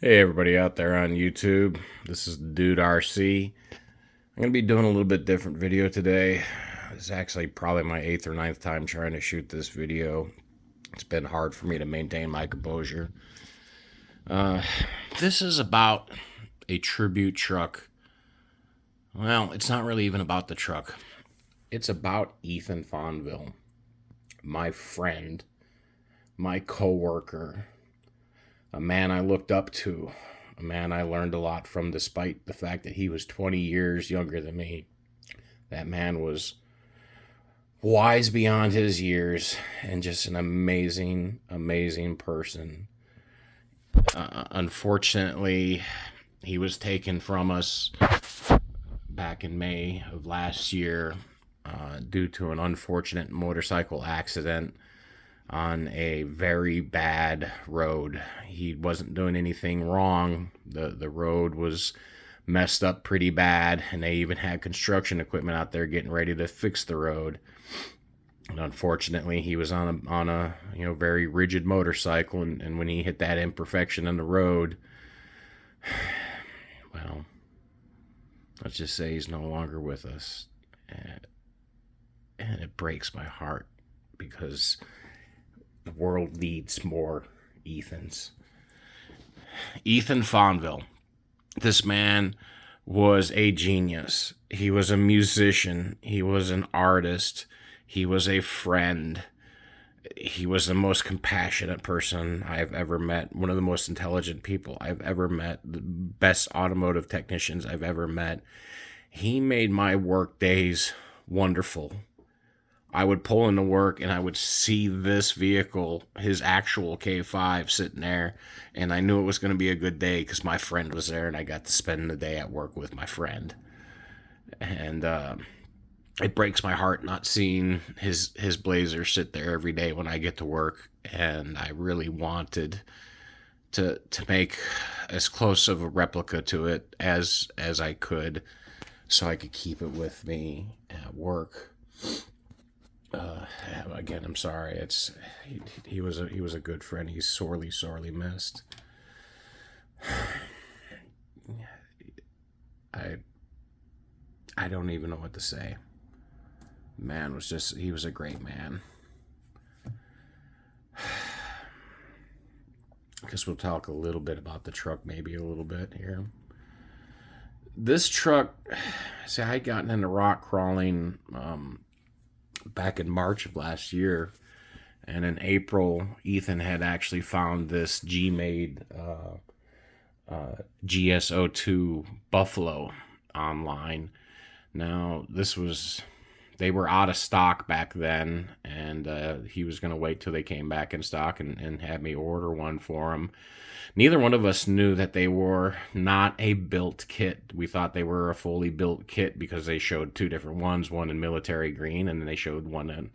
Hey everybody out there on YouTube, this is Dude RC. I'm going to be doing a little bit different video today. It's actually probably my 8th or ninth time trying to shoot this video. It's been hard for me to maintain my composure. Uh, this is about a tribute truck. Well, it's not really even about the truck. It's about Ethan Fonville, my friend, my coworker, a man I looked up to, a man I learned a lot from despite the fact that he was 20 years younger than me. That man was wise beyond his years and just an amazing, amazing person. Unfortunately, he was taken from us back in May of last year due to an unfortunate motorcycle accident on a very bad road. He wasn't doing anything wrong. The road was messed up pretty bad, and they even had construction equipment out there getting ready to fix the road. And unfortunately, he was on a very rigid motorcycle, and when he hit that imperfection in the road, well, let's just say he's no longer with us, and it breaks my heart because the world needs more Ethans. Ethan Fonville. This man was a genius. He was a musician. He was an artist. He was a friend. He was the most compassionate person I've ever met. One of the most intelligent people I've ever met. The best automotive technicians I've ever met. He made my work days wonderful. I would pull into work and I would see this vehicle, his actual K5, sitting there, and I knew it was going to be a good day because my friend was there and I got to spend the day at work with my friend. And it breaks my heart not seeing his Blazer sit there every day when I get to work. And I really wanted to make as close of a replica to it as I could, so I could keep it with me at work. Again, I'm sorry. He was a good friend. He's sorely missed. I I don't even know what to say. Man was just he was a great man. I guess we'll talk a little bit about the truck, maybe a little bit here. This truck, see, I gotten into rock crawling back in March of last year, and in April, Ethan had actually found this G-made GS02 Buffalo online. Now, they were out of stock back then, and he was going to wait till they came back in stock and have me order one for him. Neither one of us knew that they were not a built kit. We thought they were a fully built kit because they showed two different ones, one in military green, and then they showed one in,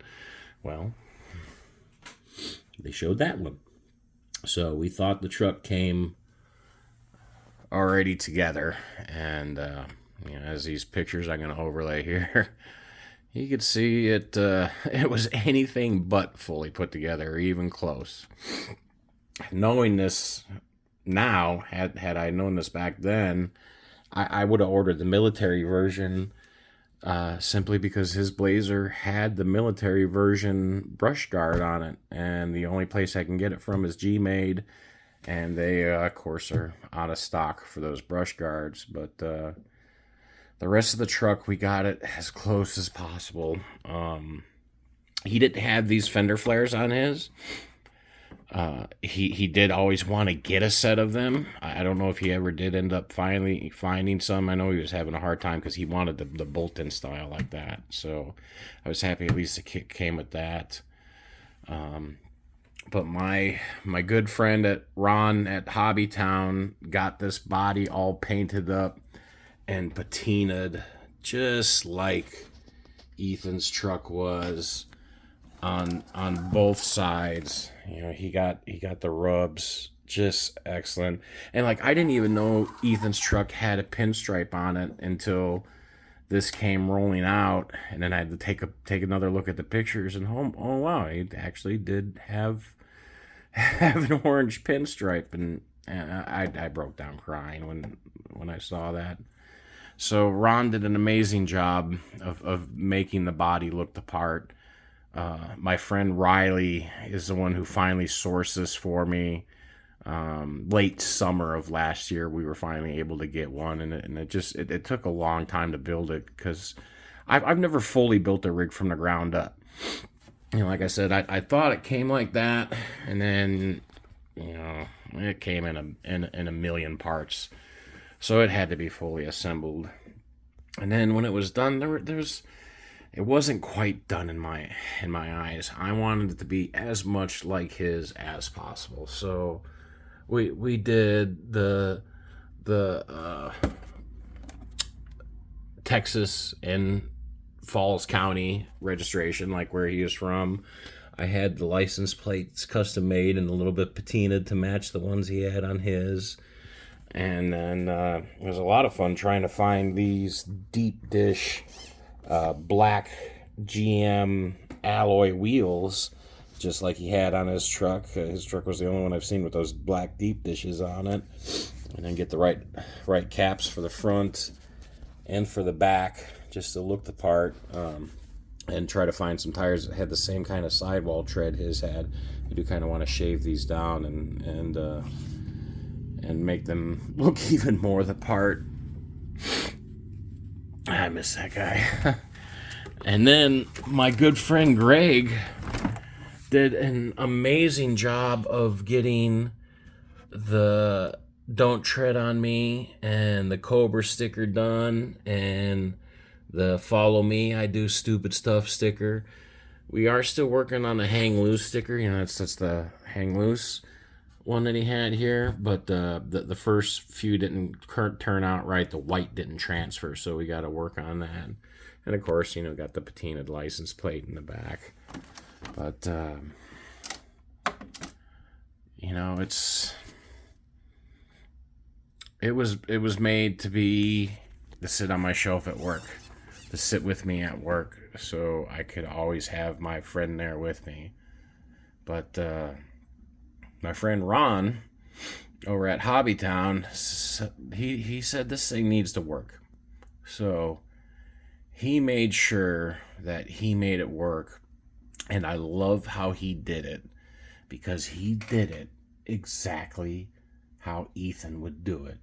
well, they showed that one. So we thought the truck came already together, and as these pictures I'm going to overlay here, you could see it. It was anything but fully put together, or even close. Knowing this now, had I known this back then, I would have ordered the military version, simply because his Blazer had the military version brush guard on it, and the only place I can get it from is G-Made, and they of course are out of stock for those brush guards. But the rest of the truck, we got it as close as possible. He didn't have these fender flares on his. He did always want to get a set of them. I don't know if he ever did end up finally finding some. I know he was having a hard time because he wanted the bolt-in style like that. So I was happy at least the kit came with that. But my good friend at Ron at Hobbytown got this body all painted up and patinaed just like Ethan's truck was on both sides. He got the rubs just excellent. And like, I didn't even know Ethan's truck had a pinstripe on it until this came rolling out, and then I had to take another look at the pictures, and oh wow, he actually did have an orange pinstripe. And And I broke down crying when I saw that. So Ron did an amazing job of making the body look the part. My friend Riley is the one who finally sourced this for me. Late summer of last year, we were finally able to get one, and it took a long time to build it because I've never fully built a rig from the ground up. Like I said, I thought it came like that, and then it came in a million parts, so it had to be fully assembled. And then when it was done, it wasn't quite done in my eyes. I wanted it to be as much like his as possible. So we did the Texas and Falls County registration, like where he is from. I had the license plates custom made and a little bit patinaed to match the ones he had on his. And then it was a lot of fun trying to find these deep dish black GM alloy wheels, just like he had on his truck. His truck was the only one I've seen with those black deep dishes on it. And then get the right caps for the front and for the back, just to look the part. And try to find some tires that had the same kind of sidewall tread his had. You do kind of want to shave these down and make them look even more the part. I miss that guy. And then my good friend Greg did an amazing job of getting the Don't Tread on Me and the Cobra sticker done, and the Follow Me, I Do Stupid Stuff sticker. We are still working on the Hang Loose sticker. That's the Hang Loose one that he had here, but the first few didn't turn out right. The white didn't transfer, so we got to work on that. And of course, got the patinaed license plate in the back. But it was made to sit on my shelf at work, to sit with me at work, so I could always have my friend there with me. But my friend Ron over at Hobbytown, he said this thing needs to work. So he made sure that he made it work. And I love how he did it, because he did it exactly how Ethan would do it.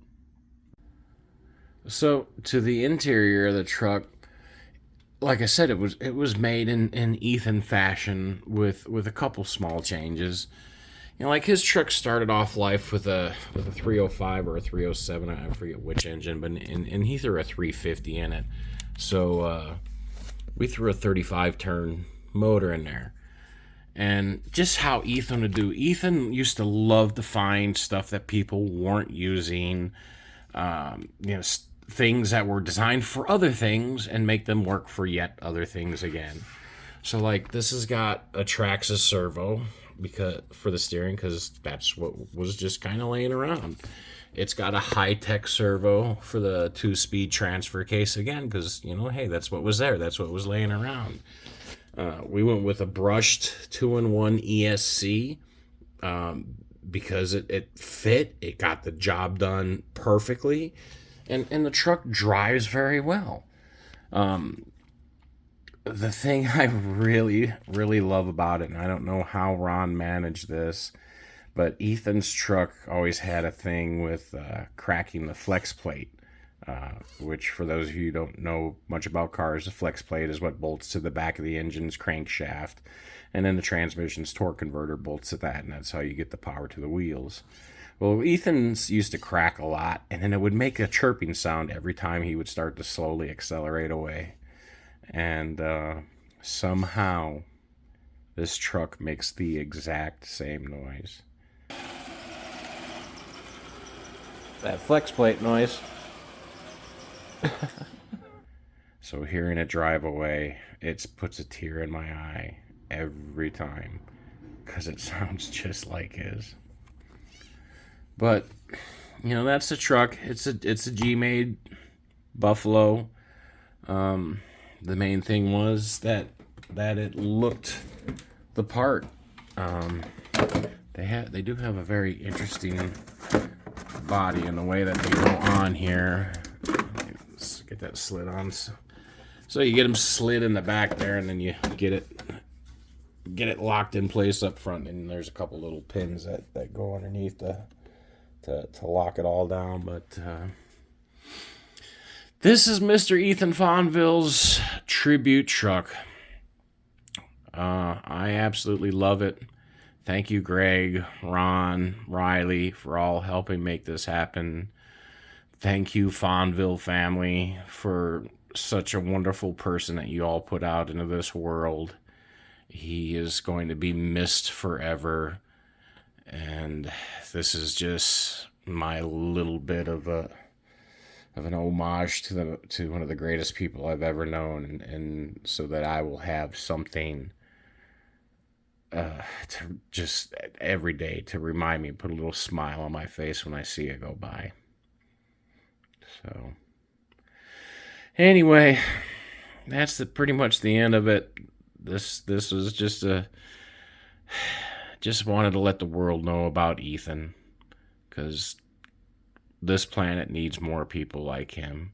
So to the interior of the truck, like I said, it was made in Ethan fashion with a couple small changes. Like his truck started off life with a 305 or a 307, I forget which engine, but and he threw a 350 in it. So we threw a 35 turn motor in there. And just how Ethan would do. Ethan used to love to find stuff that people weren't using, things that were designed for other things, and make them work for yet other things again. So like this has got a Traxxas servo for the steering, because that's what was just kind of laying around. It's got a high-tech servo for the 2-speed transfer case again, because hey, that's what was there, that's what was laying around. We went with a brushed 2-in-1 ESC because it fit, it got the job done perfectly, and the truck drives very well. The thing I really, really love about it, and I don't know how Ron managed this, but Ethan's truck always had a thing with cracking the flex plate, which for those of you who don't know much about cars, the flex plate is what bolts to the back of the engine's crankshaft, and then the transmission's torque converter bolts to that, and that's how you get the power to the wheels. Well, Ethan's used to crack a lot, and then it would make a chirping sound every time he would start to slowly accelerate away. And somehow this truck makes the exact same noise. That flex plate noise. So hearing it drive away, it puts a tear in my eye every time, because it sounds just like his. But that's the truck. It's a G-made Buffalo. The main thing was that it looked the part. They do have a very interesting body and the way that they go on here. Let's get that slid on. So you get them slid in the back there, and then you get it locked in place up front. And there's a couple little pins that go underneath to lock it all down. But this is Mr. Ethan Fonville's tribute truck. I absolutely love it. Thank you, Greg, Ron, Riley, for all helping make this happen. Thank you, Fonville family, for such a wonderful person that you all put out into this world. He is going to be missed forever. And this is just my little bit of an homage to one of the greatest people I've ever known, and so that I will have something to just every day to remind me, put a little smile on my face when I see it go by. So anyway, that's pretty much the end of it. This was just wanted to let the world know about Ethan, because this planet needs more people like him,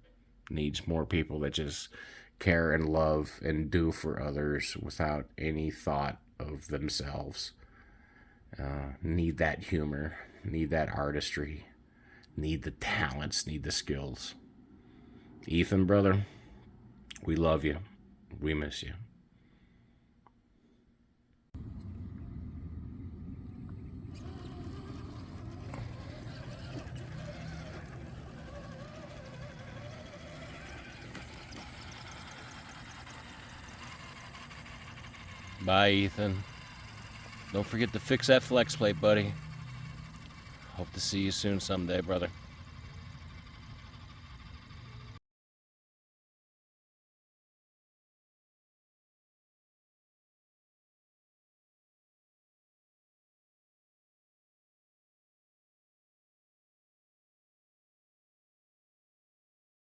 needs more people that just care and love and do for others without any thought of themselves. Need that humor, need that artistry, need the talents, need the skills. Ethan, brother, we love you. We miss you. Bye, Ethan. Don't forget to fix that flex plate, buddy. Hope to see you soon someday, brother.